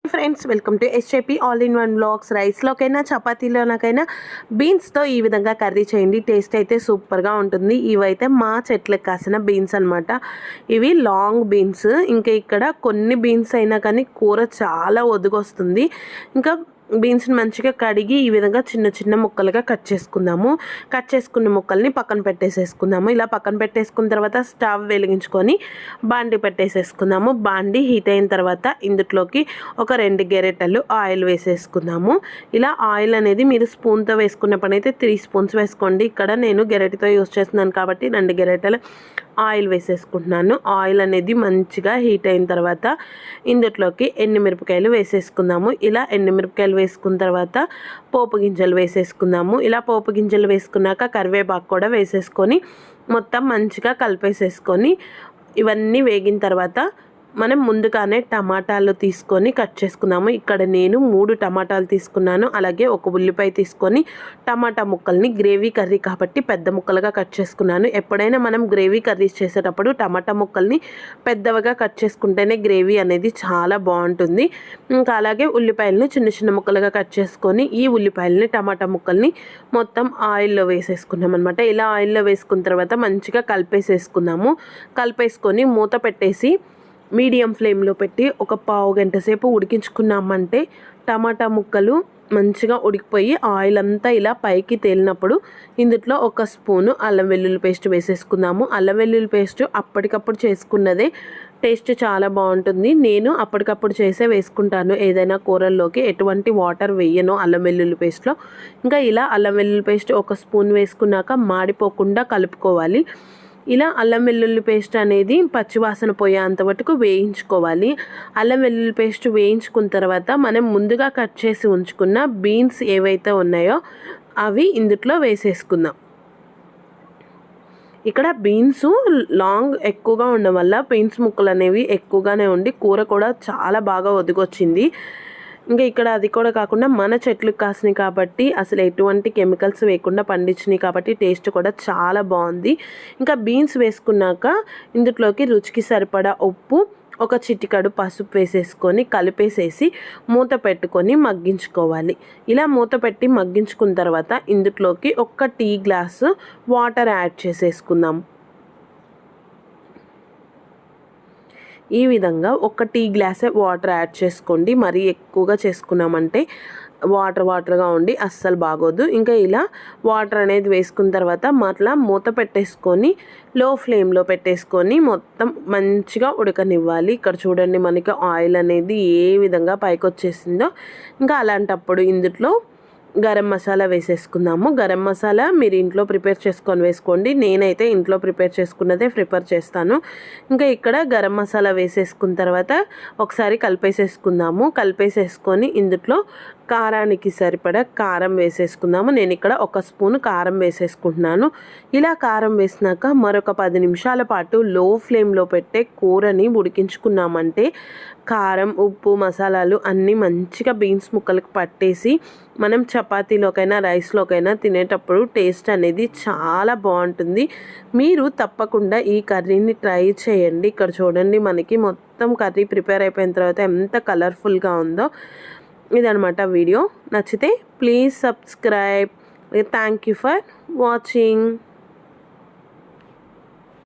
Friends, welcome to SJP all in one blogs. రైస్లోకైనా చపాతీలోనకైనా బీన్స్తో ఈ విధంగా కర్రీ చేయండి. టేస్ట్ అయితే సూపర్గా ఉంటుంది. ఇవైతే మా చెట్లకు కాసిన బీన్స్ అనమాట. ఇవి లాంగ్ బీన్స్. ఇంకా ఇక్కడ కొన్ని బీన్స్ అయినా కానీ కూర చాలా ఒదుగొస్తుంది. ఇంకా బీన్స్ని మంచిగా కడిగి ఈ విధంగా చిన్న చిన్న ముక్కలుగా కట్ చేసుకుందాము. కట్ చేసుకున్న ముక్కల్ని పక్కన పెట్టేసేసుకుందాము. ఇలా పక్కన పెట్టేసుకున్న తర్వాత స్టవ్ వెలిగించుకొని బాండి పెట్టేసేసుకుందాము. బాండి హీట్ అయిన తర్వాత ఇందులోకి ఒక 2 గెరెటలు ఆయిల్ వేసేసుకుందాము. ఇలా ఆయిల్ అనేది మీరు స్పూన్తో వేసుకున్న పని అయితే 3 స్పూన్స్ వేసుకోండి. ఇక్కడ నేను గెరెటతో యూస్ చేస్తున్నాను కాబట్టి 2 గెరెటలు ఆయిల్ వేసేసుకుంటున్నాను. ఆయిల్ అనేది మంచిగా హీట్ అయిన తర్వాత ఇందులోకి ఎండుమిరపకాయలు వేసేసుకుందాము. ఇలా ఎండుమిరపకాయలు వేసుకున్న తర్వాత పోపు గింజలు వేసేసుకుందాము. ఇలా పోపు గింజలు వేసుకున్నాక కరివేపాకు కూడా వేసేసుకొని మొత్తం మంచిగా కలిపేసేసుకొని ఇవన్నీ వేగిన తర్వాత మనం ముందుగానే టమాటాలు తీసుకొని కట్ చేసుకున్నాము. ఇక్కడ నేను 3 టమాటాలు తీసుకున్నాను. అలాగే ఒక ఉల్లిపాయ తీసుకొని టమాటా ముక్కల్ని గ్రేవీ కర్రీ కాబట్టి పెద్ద ముక్కలుగా కట్ చేసుకున్నాను. ఎప్పుడైనా మనం గ్రేవీ కర్రీస్ చేసేటప్పుడు టమాటా ముక్కల్ని పెద్దవిగా కట్ చేసుకుంటేనే గ్రేవీ అనేది చాలా బాగుంటుంది. ఇంకా అలాగే ఉల్లిపాయలను చిన్న చిన్న ముక్కలుగా కట్ చేసుకొని ఈ ఉల్లిపాయలని టమాటా ముక్కల్ని మొత్తం ఆయిల్లో వేసేసుకున్నాం అనమాట. ఇలా ఆయిల్లో వేసుకున్న తర్వాత మంచిగా కలిపేసేసుకున్నాము. కలిపేసుకొని మూత పెట్టేసి మీడియం ఫ్లేమ్లో పెట్టి ఒక పావు గంట సేపు ఉడికించుకున్నామంటే టమాటా ముక్కలు మంచిగా ఉడికిపోయి ఆయిల్ అంతా ఇలా పైకి తేలినప్పుడు ఇందులో 1 స్పూను అల్లం వెల్లుల్లి పేస్ట్ వేసేసుకుందాము. అల్లం వెల్లుల్లి పేస్ట్ అప్పటికప్పుడు చేసుకున్నదే టేస్ట్ చాలా బాగుంటుంది. నేను అప్పటికప్పుడు చేసే వేసుకుంటాను ఏదైనా కూరల్లోకి. ఎటువంటి వాటర్ వేయను అల్లం వెల్లుల్లి పేస్ట్లో. ఇంకా ఇలా అల్లం వెల్లుల్లి పేస్ట్ 1 స్పూన్ వేసుకున్నాక మాడిపోకుండా కలుపుకోవాలి. ఇలా అల్లం వెల్లుల్లి పేస్ట్ అనేది పచ్చివాసన పోయేంత వరకు వేయించుకోవాలి. అల్లం వెల్లుల్లి పేస్ట్ వేయించుకున్న తర్వాత మనం ముందుగా కట్ చేసి ఉంచుకున్న బీన్స్ ఏవైతే ఉన్నాయో అవి ఇందులో వేసేసుకుందాం. ఇక్కడ బీన్స్ లాంగ్ ఎక్కువగా ఉండడం వల్ల బీన్స్ ముక్కలు అనేవి ఎక్కువగానే ఉండి కూర కూడా చాలా బాగా ఒదిగొచ్చింది. ఇంకా ఇక్కడ అది కూడా కాకుండా మన చెట్లకు కాసినాయి కాబట్టి అసలు ఎటువంటి కెమికల్స్ వేయకుండా పండించినాయి కాబట్టి టేస్ట్ కూడా చాలా బాగుంది. ఇంకా బీన్స్ వేసుకున్నాక ఇందులోకి రుచికి సరిపడా ఉప్పు, ఒక చిటికెడు పసుపు వేసేసుకొని కలిపేసేసి మూత పెట్టుకొని మగ్గించుకోవాలి. ఇలా మూత పెట్టి మగ్గించుకున్న తర్వాత ఇందులోకి 1 టీ గ్లాసు వాటర్ యాడ్ చేసేసుకుందాం. ఈ విధంగా 1 టీ గ్లాసే వాటర్ యాడ్ చేసుకోండి. మరీ ఎక్కువగా చేసుకున్నామంటే వాటర్గా ఉండి అస్సలు బాగోదు. ఇంకా ఇలా వాటర్ అనేది వేసుకున్న తర్వాత మరలా మూత పెట్టేసుకొని లో ఫ్లేమ్లో పెట్టేసుకొని మొత్తం మంచిగా ఉడకనివ్వాలి. ఇక్కడ చూడండి మనకి ఆయిల్ అనేది ఏ విధంగా పైకి వచ్చేసిందో. ఇంకా అలాంటప్పుడు ఇందులో గరం మసాలా వేసేసుకుందాము. గరం మసాలా మీరు ఇంట్లో ప్రిపేర్ చేసుకొని వేసుకోండి. నేనైతే ఇంట్లో ప్రిపేర్ చేసుకున్నదే ప్రిపేర్ చేస్తాను. ఇంకా ఇక్కడ గరం మసాలా వేసేసుకున్న తర్వాత ఒకసారి కలిపేసేసుకుందాము. కలిపేసేసుకొని ఇందులో కారానికి సరిపడా కారం వేసేసుకుందాము. నేను ఇక్కడ 1 స్పూన్ కారం వేసేసుకుంటున్నాను. ఇలా కారం వేసినాక మరొక 10 నిమిషాల పాటు లో ఫ్లేమ్లో పెట్టే కూరని ఉడికించుకున్నామంటే కారం, ఉప్పు, మసాలాలు అన్నీ మంచిగా బీన్స్ ముక్కలకు పట్టేసి మనం చపాతీలోకైనా రైస్లోకైనా తినేటప్పుడు టేస్ట్ అనేది చాలా బాగుంటుంది. మీరు తప్పకుండా ఈ కర్రీని ట్రై చేయండి. ఇక్కడ చూడండి మనకి మొత్తం కర్రీ ప్రిపేర్ అయిపోయిన తర్వాత ఎంత కలర్ఫుల్గా ఉందో. ఇదనమాట వీడియో. నచ్చితే please subscribe. Thank you for watching.